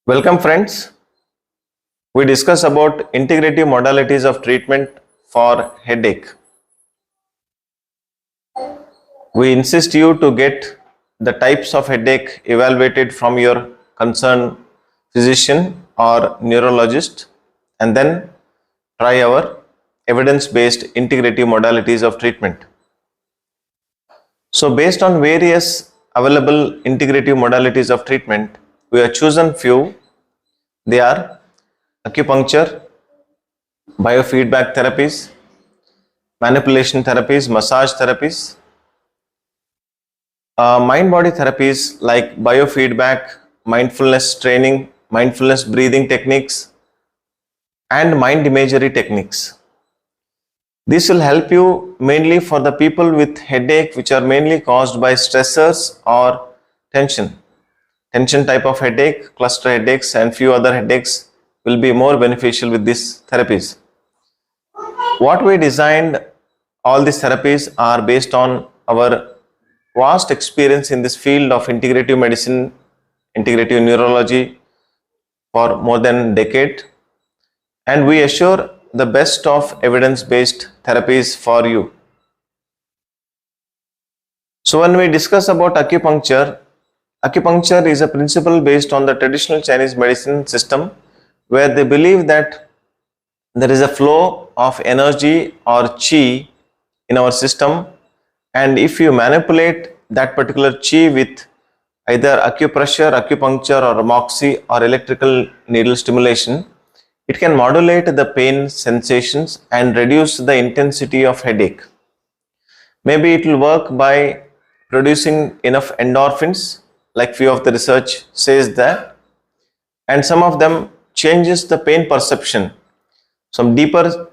Welcome friends. We discuss about integrative modalities of treatment for headache. We insist you to get the types of headache evaluated from your concerned physician or neurologist and then try our evidence-based integrative modalities of treatment. So based on various available integrative modalities of treatment, we have chosen few. They are acupuncture, biofeedback therapies, manipulation therapies, massage therapies, mind-body therapies like biofeedback, mindfulness training, mindfulness breathing techniques, and mind imagery techniques. This will help you mainly for the people with headache which are mainly caused by stressors or tension. Tension type of headache, cluster headaches, and few other headaches will be more beneficial with these therapies. What we designed, all these therapies are based on our vast experience in this field of integrative medicine, integrative neurology for more than a decade, and we assure the best of evidence-based therapies for you. So when we discuss about acupuncture, acupuncture is a principle based on the traditional Chinese medicine system where they believe that there is a flow of energy or qi in our system, and if you manipulate that particular qi with either acupressure, acupuncture or moxie or electrical needle stimulation, it can modulate the pain sensations and reduce the intensity of headache. Maybe it will work by producing enough endorphins, like few of the research says that, and some of them changes the pain perception. Some deeper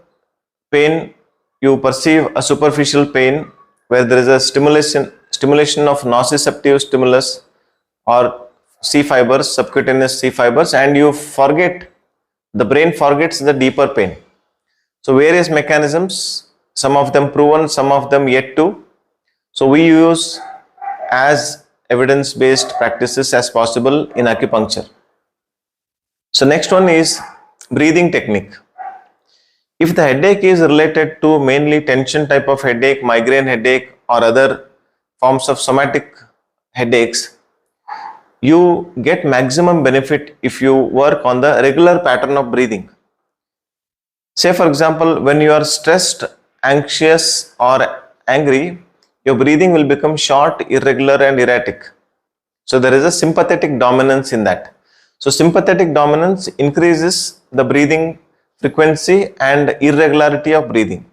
pain, you perceive a superficial pain where there is a stimulation of nociceptive stimulus or C fibers, subcutaneous C fibers, and you forget, the brain forgets the deeper pain. So various mechanisms, some of them proven, some of them yet to. So we use as evidence-based practices as possible in acupuncture. So next one is breathing technique. If the headache is related to mainly tension type of headache, migraine headache or other forms of somatic headaches, you get maximum benefit if you work on the regular pattern of breathing. Say for example, when you are stressed, anxious or angry, your breathing will become short, irregular and erratic. So there is a sympathetic dominance in that. So sympathetic dominance increases the breathing frequency and irregularity of breathing.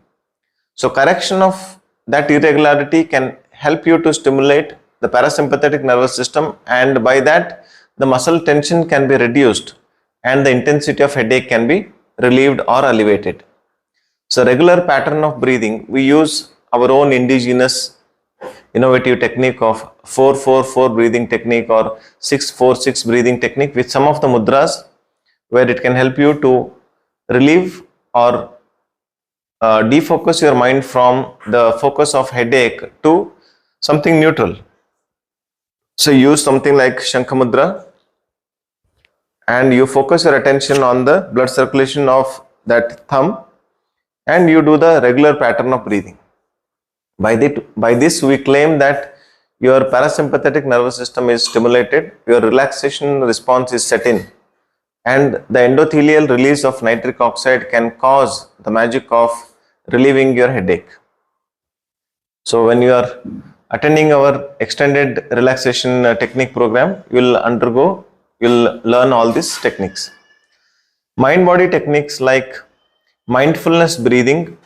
So correction of that irregularity can help you to stimulate the parasympathetic nervous system, and by that the muscle tension can be reduced and the intensity of headache can be relieved or alleviated. So regular pattern of breathing, we use our own indigenous innovative technique of 4-4-4 breathing technique or 6-4-6 breathing technique with some of the mudras where it can help you to relieve or defocus your mind from the focus of headache to something neutral. So use something like Shankhamudra and you focus your attention on the blood circulation of that thumb and you do the regular pattern of breathing. By this we claim that your parasympathetic nervous system is stimulated, your relaxation response is set in, and the endothelial release of nitric oxide can cause the magic of relieving your headache. So when you are attending our extended relaxation technique program, you will learn all these techniques. Mind-body techniques like mindfulness breathing,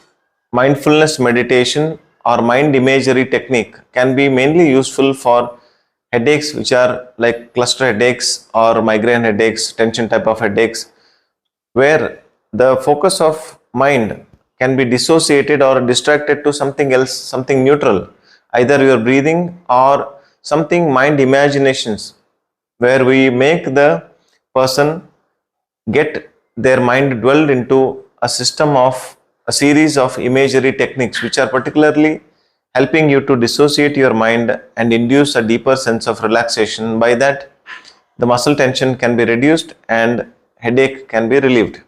mindfulness meditation or mind imagery technique can be mainly useful for headaches which are like cluster headaches or migraine headaches, tension type of headaches, where the focus of mind can be dissociated or distracted to something else, something neutral, either your breathing or something mind imaginations, where we make the person get their mind dwelled into a system of a series of imagery techniques which are particularly helping you to dissociate your mind and induce a deeper sense of relaxation. By that, the muscle tension can be reduced and headache can be relieved.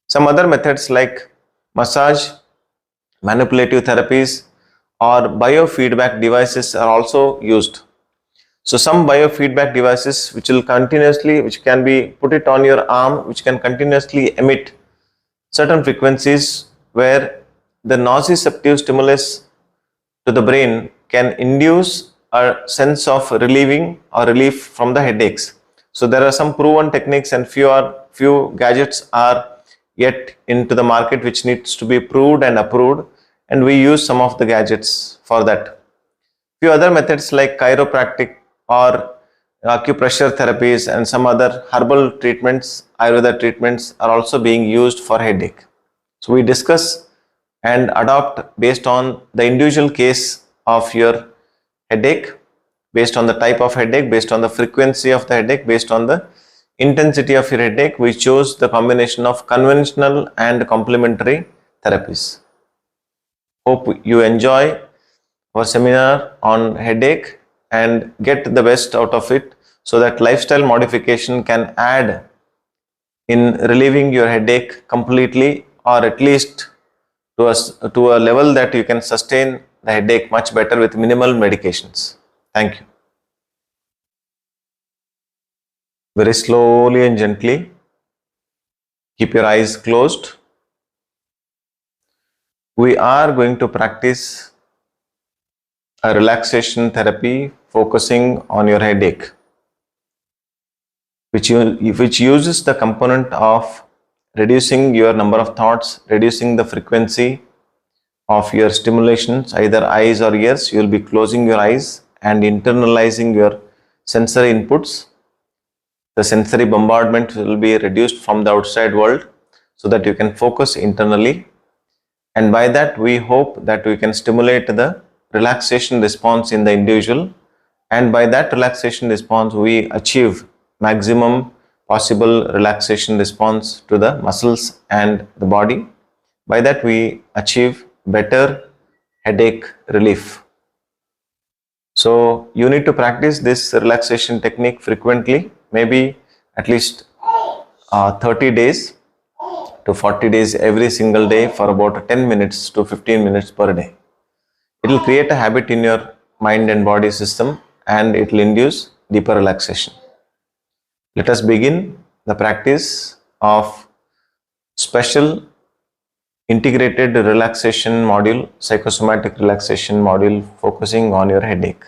Some other methods like massage, manipulative therapies, or biofeedback devices are also used. So some biofeedback devices which can be put it on your arm, which can continuously emit certain frequencies where the nociceptive stimulus to the brain can induce a sense of relieving or relief from the headaches. So there are some proven techniques and few gadgets are yet into the market which needs to be proved and approved, and we use some of the gadgets for that. Few other methods like chiropractic or acupressure therapies and some other herbal treatments, Ayurveda treatments are also being used for headache. So we discuss and adopt based on the individual case of your headache, based on the type of headache, based on the frequency of the headache, based on the intensity of your headache. We chose the combination of conventional and complementary therapies. Hope you enjoy our seminar on headache and get the best out of it, so that lifestyle modification can add in relieving your headache completely, or at least to a level that you can sustain the headache much better with minimal medications. Thank you. Very slowly and gently, keep your eyes closed. We are going to practice a relaxation therapy focusing on your headache, which uses the component of reducing your number of thoughts, reducing the frequency of your stimulations, either eyes or ears. You will be closing your eyes and internalizing your sensory inputs. The sensory bombardment will be reduced from the outside world so that you can focus internally, and by that we hope that we can stimulate the relaxation response in the individual, and by that relaxation response we achieve maximum possible relaxation response to the muscles and the body. By that we achieve better headache relief. So you need to practice this relaxation technique frequently, maybe at least 30 days to 40 days every single day for about 10 minutes to 15 minutes per day. It will create a habit in your mind and body system, and it will induce deeper relaxation. Let us begin the practice of special integrated relaxation module, psychosomatic relaxation module focusing on your headache.